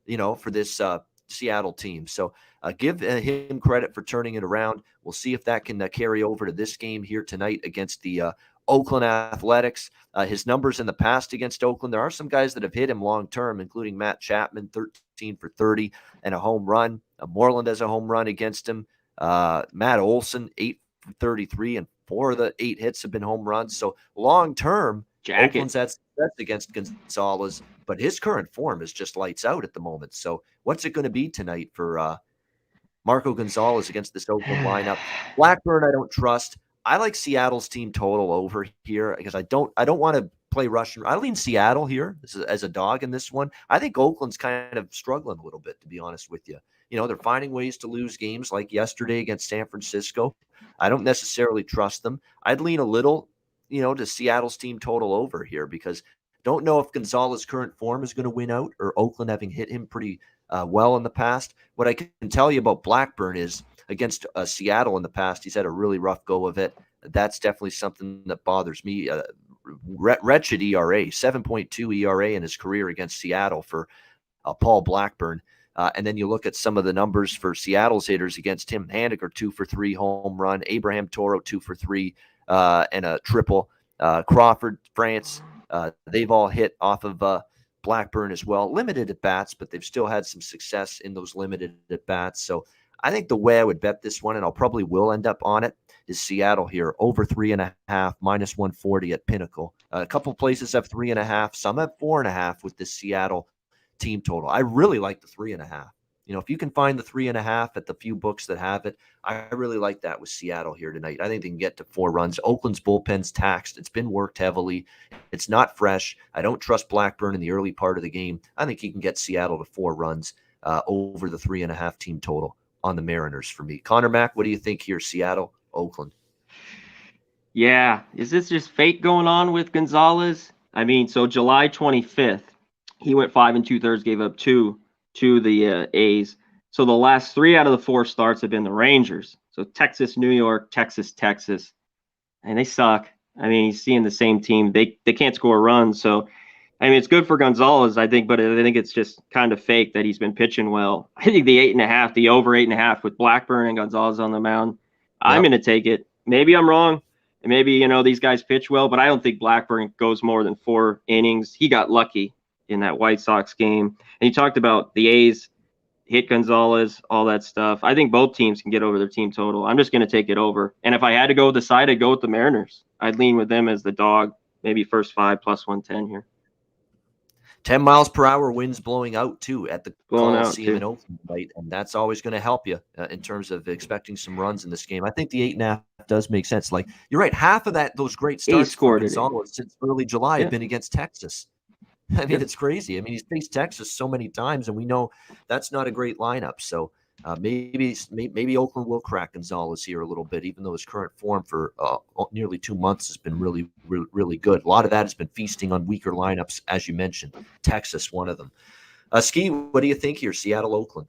for this Seattle team. So give him credit for turning it around. We'll see if that can carry over to this game here tonight against the Oakland Athletics. His numbers in the past against Oakland, there are some guys that have hit him long-term, including Matt Chapman, 13 for 30 and a home run. Moreland has a home run against him. Matt Olson, 8 for 33, and 4 of the 8 hits have been home runs. So long-term, Oakland's had success against Gonzalez, but his current form is just lights out at the moment. So what's it going to be tonight for Marco Gonzalez against this Oakland lineup? Blackburn, I don't trust. I like Seattle's team total over here because I don't want to play Russian. I lean Seattle here as a dog in this one. I think Oakland's kind of struggling a little bit, to be honest with you. They're finding ways to lose games like yesterday against San Francisco. I don't necessarily trust them. I'd lean a little, to Seattle's team total over here because don't know if Gonzalez's current form is going to win out or Oakland having hit him pretty well in the past. What I can tell you about Blackburn is against Seattle in the past, he's had a really rough go of it. That's definitely something that bothers me. Wretched ERA, 7.2 ERA in his career against Seattle for Paul Blackburn. And then you look at some of the numbers for Seattle's hitters against him. Haniger, 2 for 3 home run. Abraham Toro, 2 for 3 and a triple. Crawford, France, they've all hit off of Blackburn as well. Limited at bats, but they've still had some success in those limited at bats. So I think the way I would bet this one, and I'll probably will end up on it, is Seattle here, over 3.5, minus 140 at Pinnacle. A couple places have 3.5. Some have 4.5 with this Seattle team total. I really like the 3.5. If you can find the 3.5 at the few books that have it, I really like that with Seattle here tonight. I think they can get to 4 runs. Oakland's bullpen's taxed. It's been worked heavily. It's not fresh. I don't trust Blackburn in the early part of the game. I think he can get Seattle to 4 runs over the 3.5 team total on the Mariners for me. Conor Mac, what do you think here? Seattle, Oakland. Yeah. Is this just fate going on with Gonzalez? So July 25th, he went 5 2/3, gave up 2 to the A's. So the last 3 out of the 4 starts have been the Rangers. So Texas, New York, Texas, Texas. And they suck. He's seeing the same team. They can't score runs. So, it's good for Gonzalez, I think, but I think it's just kind of fake that he's been pitching well. I think the 8.5, the over 8.5 with Blackburn and Gonzalez on the mound, I'm going to take it. Maybe I'm wrong. And maybe, these guys pitch well, but I don't think Blackburn goes more than 4 innings. He got lucky in that White Sox game. And you talked about the A's hit Gonzalez, all that stuff. I think both teams can get over their team total. I'm just going to take it over. And if I had to go with the side, I'd go with the Mariners. I'd lean with them as the dog, maybe first 5 plus 110 here. 10 miles per hour winds blowing out too at the Coliseum in Oakland, right? And that's always going to help you in terms of expecting some runs in this game. I think the 8.5 does make sense. Like you're right, half of those great starts for Gonzalez since early July have been against Texas. It's crazy. He's faced Texas so many times, and we know that's not a great lineup. So maybe Oakland will crack Gonzalez here a little bit, even though his current form for nearly 2 months has been really, really, really good. A lot of that has been feasting on weaker lineups, as you mentioned. Texas, one of them. Skee, what do you think here? Seattle, Oakland.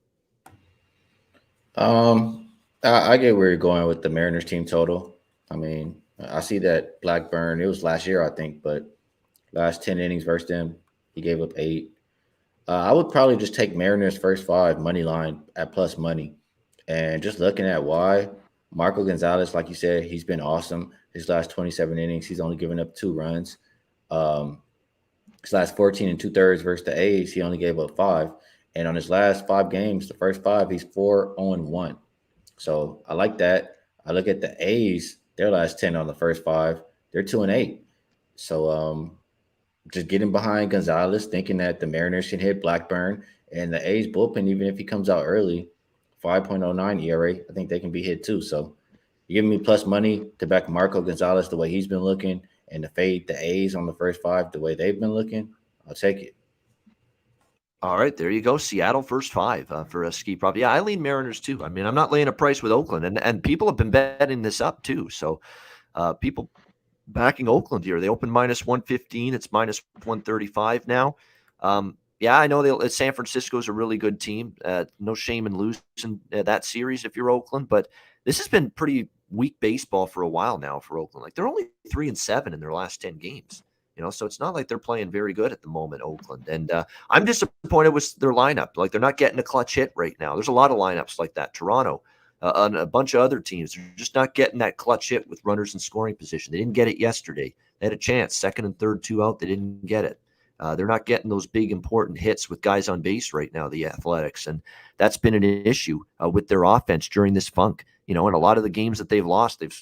I get where you're going with the Mariners team total. I mean, I see that Blackburn, it was last year, I think, but last 10 innings versus them, he gave up 8. I would probably just take Mariners first 5 money line at plus money. And just looking at why, Marco Gonzalez, like you said, he's been awesome. His last 27 innings, he's only given up 2 runs. Um, his last 14 and 2/3 versus the A's, he only gave up 5. And on his last 5 games, the first 5, he's 4-1. So I like that. I look at the A's, their last 10 on the first 5, they're 2-8. So just getting behind Gonzalez, thinking that the Mariners can hit Blackburn and the A's bullpen, even if he comes out early, 5.09 ERA, I think they can be hit too. So you're giving me plus money to back Marco Gonzalez the way he's been looking and to fade the A's on the first 5 the way they've been looking. I'll take it. All right, there you go. Seattle first 5 for a Skee Profit. Yeah, I lean Mariners too. I mean, I'm not laying a price with Oakland, and people have been betting this up too. So people backing Oakland here. They opened minus 115. It's minus 135 now. Yeah, I know San Francisco's a really good team. No shame in losing that series if you're Oakland, but this has been pretty weak baseball for a while now for Oakland. Like they're only 3-7 in their last 10 games. So it's not like they're playing very good at the moment, Oakland. And I'm disappointed with their lineup. Like they're not getting a clutch hit right now. There's a lot of lineups like that. Toronto, and a bunch of other teams are just not getting that clutch hit with runners in scoring position. They didn't get it yesterday. They had a chance, second and third, 2 out. They didn't get it. They're not getting those big important hits with guys on base right now, the Athletics. And that's been an issue with their offense during this funk. In a lot of the games that they've lost, they've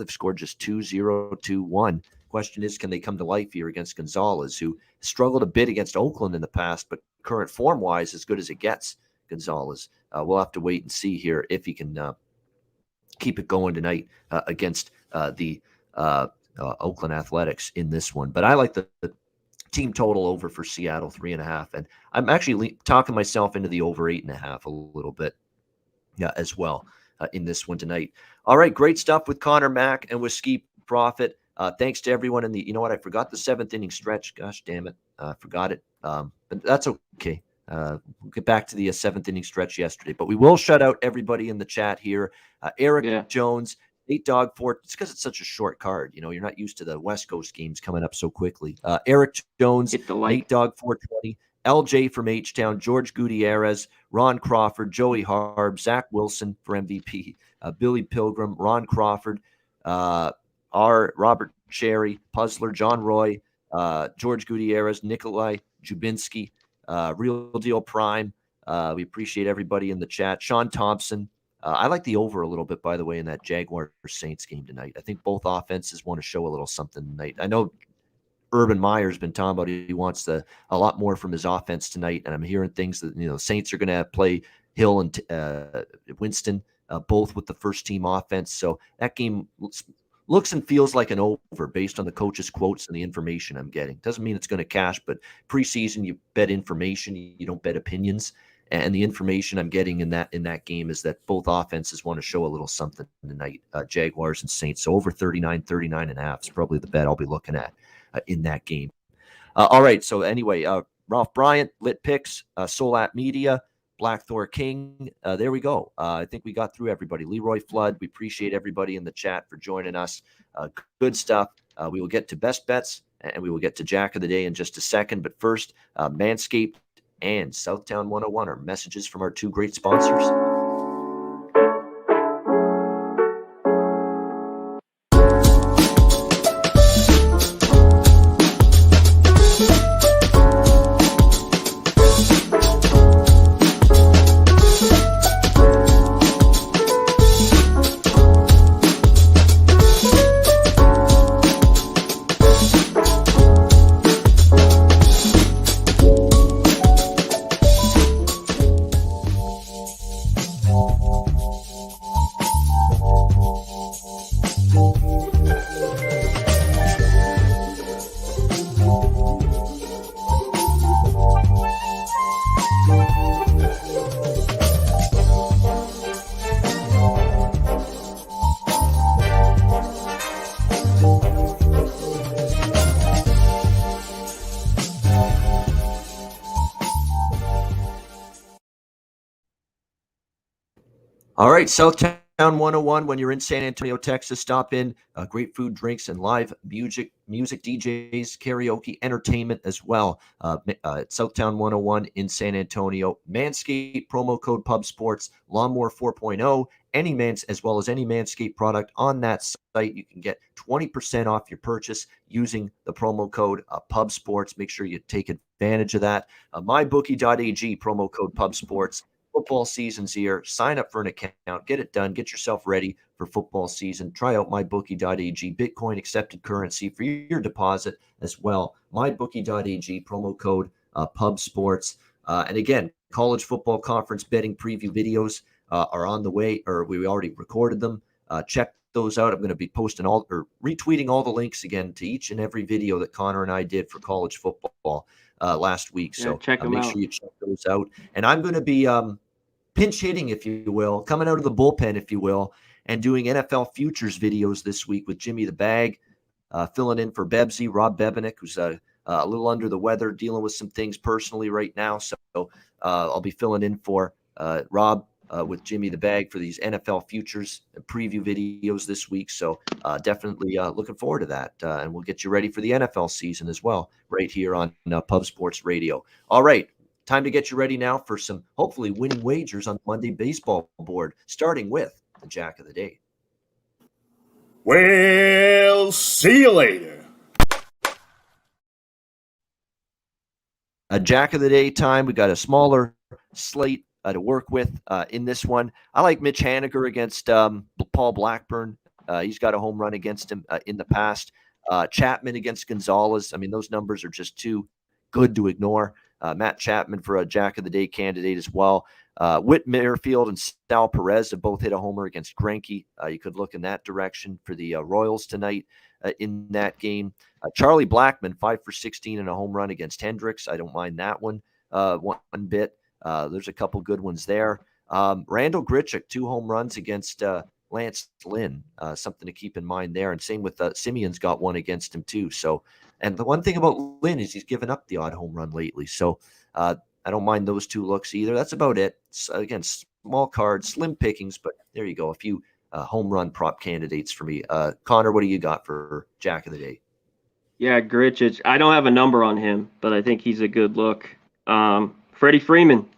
scored just 2-0, 2-1. Question is, can they come to life here against Gonzalez, who struggled a bit against Oakland in the past, but current form-wise, as good as it gets, Gonzalez. We'll have to wait and see here if he can keep it going tonight against the Oakland Athletics in this one. But I like the team total over for Seattle, 3.5. And I'm actually talking myself into the over 8.5 a little bit as well in this one tonight. All right, great stuff with Conor Mac and with Skee Profit. Thanks to everyone in the, I forgot the 7th inning stretch. Gosh, damn it. Forgot it. But that's okay. We'll get back to the 7th inning stretch yesterday, but we will shut out everybody in the chat here. Eric Jones, 8 Dog 4. It's because it's such a short card. You're not used to the West Coast games coming up so quickly. Eric Jones, 8 Dog 420. LJ from H-Town, George Gutierrez, Ron Crawford, Joey Harb, Zach Wilson for MVP, Billy Pilgrim, Ron Crawford, Robert Cherry, Puzzler, John Roy, George Gutierrez, Nikolai Jubinski, Real Deal Prime. We appreciate everybody in the chat. Sean Thompson. I like the over a little bit, by the way, in that Jaguar-Saints game tonight. I think both offenses want to show a little something tonight. I know Urban Meyer's been talking about he wants a lot more from his offense tonight, and I'm hearing things that Saints are going to play Hill and Winston both with the first-team offense. So that game looks and feels like an over based on the coach's quotes and the information I'm getting. Doesn't mean it's going to cash, but preseason you bet information, you don't bet opinions. And the information I'm getting in that game is that both offenses want to show a little something tonight, Jaguars and Saints. So over 39.5 is probably the bet I'll be looking at in that game. All right. So anyway, Ralph Bryant, Lit Picks, Solat Media, Black Thor King. There we go. I think we got through everybody. Leroy Flood. We appreciate everybody in the chat for joining us. Good stuff. We will get to best bets and we will get to Jack of the Day in just a second. But first, Manscaped and Southtown 101 are messages from our 2 great sponsors. All right, Southtown Southtown 101, when you're in San Antonio, Texas, stop in. Great food, drinks, and live music, DJs, karaoke, entertainment as well. At Southtown 101 in San Antonio. Manscaped, promo code PubSports, Lawnmower 4.0, as well as any Manscaped product on that site. You can get 20% off your purchase using the promo code PubSports. Make sure you take advantage of that. MyBookie.ag, promo code PubSports. Football season's here. Sign up for an account. Get it done. Get yourself ready for football season. Try out mybookie.ag. Bitcoin accepted currency for your deposit as well. Mybookie.ag, promo code PubSports. And again, college football conference betting preview videos are on the way, or we already recorded them. Check those out. I'm going to be posting retweeting all the links again to each and every video that Connor and I did for college football last week. Yeah, so check them make out. sure you check those out. And I'm going to be pinch hitting, if you will, coming out of the bullpen, if you will, and doing NFL futures videos this week with Jimmy the Bag, filling in for Bebsy, Rob Bebenik, who's a little under the weather, dealing with some things personally right now. So I'll be filling in for Rob with Jimmy the Bag for these NFL futures preview videos this week. So definitely looking forward to that. And we'll get you ready for the NFL season as well, right here on Pub Sports Radio. All right. Time to get you ready now for some hopefully winning wagers on Monday baseball board, starting with the Jack of the Day. Well, see you later. A Jack of the Day time. We got a smaller slate to work with in this one. I like Mitch Haniger against Paul Blackburn. He's got a home run against him in the past. Chapman against Gonzalez. I mean, those numbers are just too good to ignore. Matt Chapman for a Jack of the Day candidate as well. Whit Merrifield and Sal Perez have both hit a homer against Greinke. You could look in that direction for the Royals tonight in that game. Charlie Blackmon, 5 for 16 and a home run against Hendricks. I don't mind that one one bit. There's a couple good ones there. Randall Grichuk, 2 home runs against Lance Lynn. Something to keep in mind there. And same with Simeon's got one against him too. So, and the one thing about Lynn is he's given up the odd home run lately. So I don't mind those 2 looks either. That's about it. So, again, small card, slim pickings, but there you go. A few home run prop candidates for me. Connor, what do you got for Jack of the Day? Yeah, Grichuk. I don't have a number on him, but I think he's a good look. Freddie Freeman,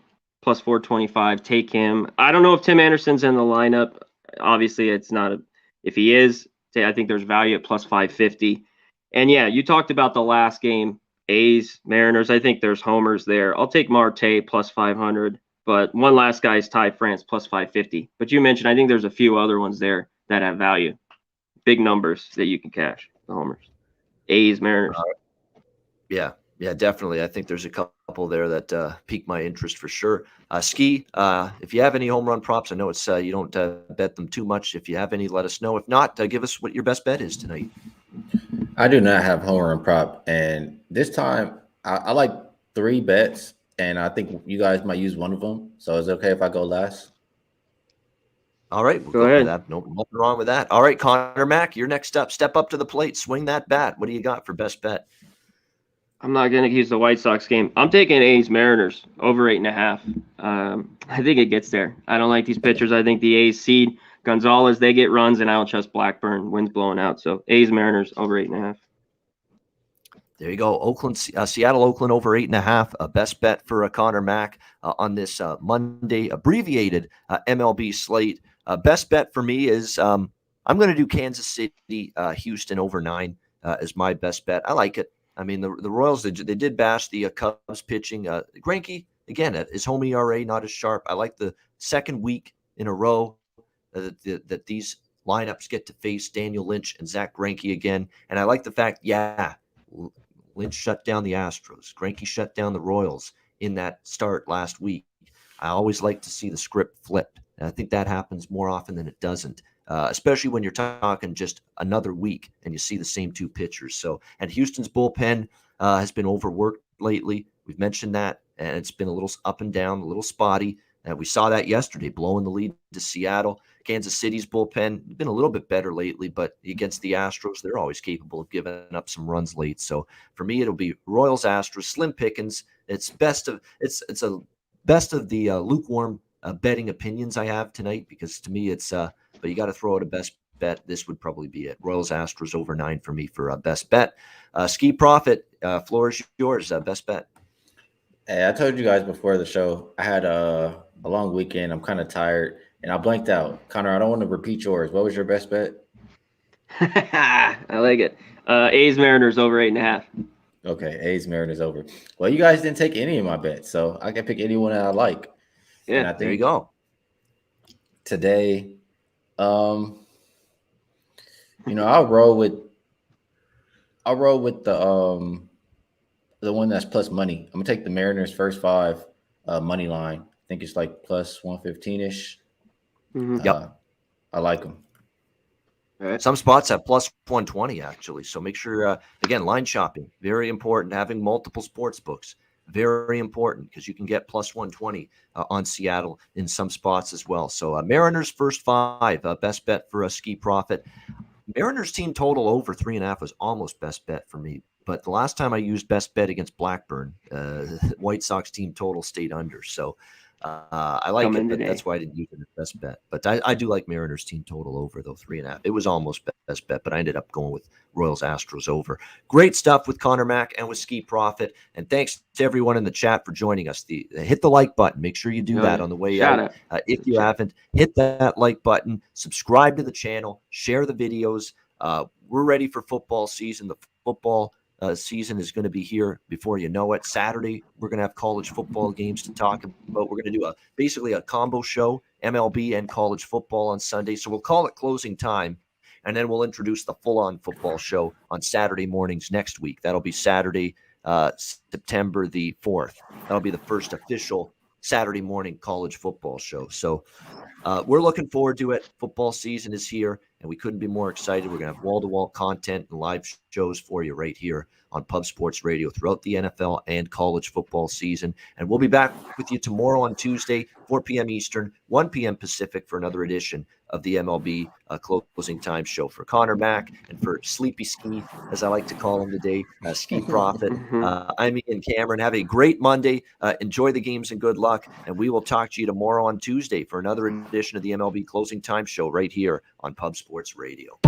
plus 425. Take him. I don't know if Tim Anderson's in the lineup. Obviously, it's not. If he is, I think there's value at plus 550. And yeah, you talked about the last game, A's, Mariners. I think there's homers there. I'll take Marte plus 500. But one last guy is Ty France plus 550. But you mentioned, I think there's a few other ones there that have value. Big numbers that you can cash, the homers. A's, Mariners. Yeah, definitely. I think there's a couple there that pique my interest for sure. Skee, if you have any home run props, I know it's you don't bet them too much. If you have any, let us know. If not, give us what your best bet is tonight. I do not have home run prop, and this time I like 3 bets, and I think you guys might use one of them. So is it okay if I go last? All right, we'll go ahead. with that. Nothing wrong with that. All right, Conor Mac, you're next up. Step up to the plate, swing that bat. What do you got for best bet? I'm not going to use the White Sox game. I'm taking A's Mariners over 8.5. I think it gets there. I don't like these pitchers. I think the A's seed Gonzalez, they get runs, and I don't trust Blackburn. Wind's blowing out. So A's Mariners over 8.5. There you go. Seattle, Oakland over 8.5. Best bet for Conor Mac on this Monday abbreviated MLB slate. Best bet for me is I'm going to do Kansas City, Houston over 9 as my best bet. I like it. I mean, the Royals, they did bash the Cubs pitching. Greinke, again, at his home ERA, not as sharp. I like the second week in a row that these lineups get to face Daniel Lynch and Zach Greinke again. And I like the fact, Lynch shut down the Astros. Greinke shut down the Royals in that start last week. I always like to see the script flipped. And I think that happens more often than it doesn't. Especially when you're talking just another week and you see the same 2 pitchers. So, and Houston's bullpen has been overworked lately. We've mentioned that, and it's been a little up and down, a little spotty. We saw that yesterday, blowing the lead to Seattle. Kansas City's bullpen been a little bit better lately, but against the Astros, they're always capable of giving up some runs late. So for me, it'll be Royals, Astros, slim pickings. It's a best of the lukewarm betting opinions I have tonight, because to me, it's but you got to throw out a best bet. This would probably be it. Royals Astros over 9 for me for best bet. Skee Profit, floor is yours. Best bet. Hey, I told you guys before the show, I had a long weekend. I'm kind of tired, and I blanked out. Connor, I don't want to repeat yours. What was your best bet? I like it. A's Mariners over 8.5. Okay, A's Mariners over. Well, you guys didn't take any of my bets, so I can pick anyone that I like. Yeah, and I think There you go. today, I'll roll with the one that's plus money. I'm gonna take the Mariners first 5 money line. I think it's like plus 115-ish. Yep. I like them. All right. Some spots have plus 120 actually. So make sure, again, line shopping, very important. Having multiple sports books, very important because you can get plus 120 on Seattle in some spots as well. So Mariners first 5, best bet for a Skee Profit. Mariners team total over 3.5 was almost best bet for me. But the last time I used best bet against Blackburn, White Sox team total stayed under. So I like Coming it, but today. that's why I didn't use it as best bet. But I do like Mariners team total over, though, 3.5. It was almost best bet, but I ended up going with Royals Astros over. Great stuff with Conor Mac and with Skee Profit. And thanks to everyone in the chat for joining us. Hit the like button. Make sure you do that on the way Shout out. If you haven't, hit that like button, subscribe to the channel, share the videos. We're ready for football season. The football season is going to be here before you know it. Saturday, we're going to have college football games to talk about. We're going to do basically a combo show, MLB and college football on Sunday. So we'll call it closing time, and then we'll introduce the full-on football show on Saturday mornings next week. That'll be Saturday, September the 4th. That'll be the first official Saturday morning college football show. So we're looking forward to it. Football season is here, and we couldn't be more excited. We're going to have wall-to-wall content and live shows for you right here on Pub Sports Radio throughout the NFL and college football season. And we'll be back with you tomorrow on Tuesday, 4 p.m. Eastern, 1 p.m. Pacific for another edition of the MLB closing time show. For Conor Mac and for Sleepy Skee, as I like to call him today, Skee Profit, I'm Ian Cameron. Have a great Monday. Enjoy the games and good luck. And we will talk to you tomorrow on Tuesday for another edition of the MLB closing time show right here on Pub Sports Radio.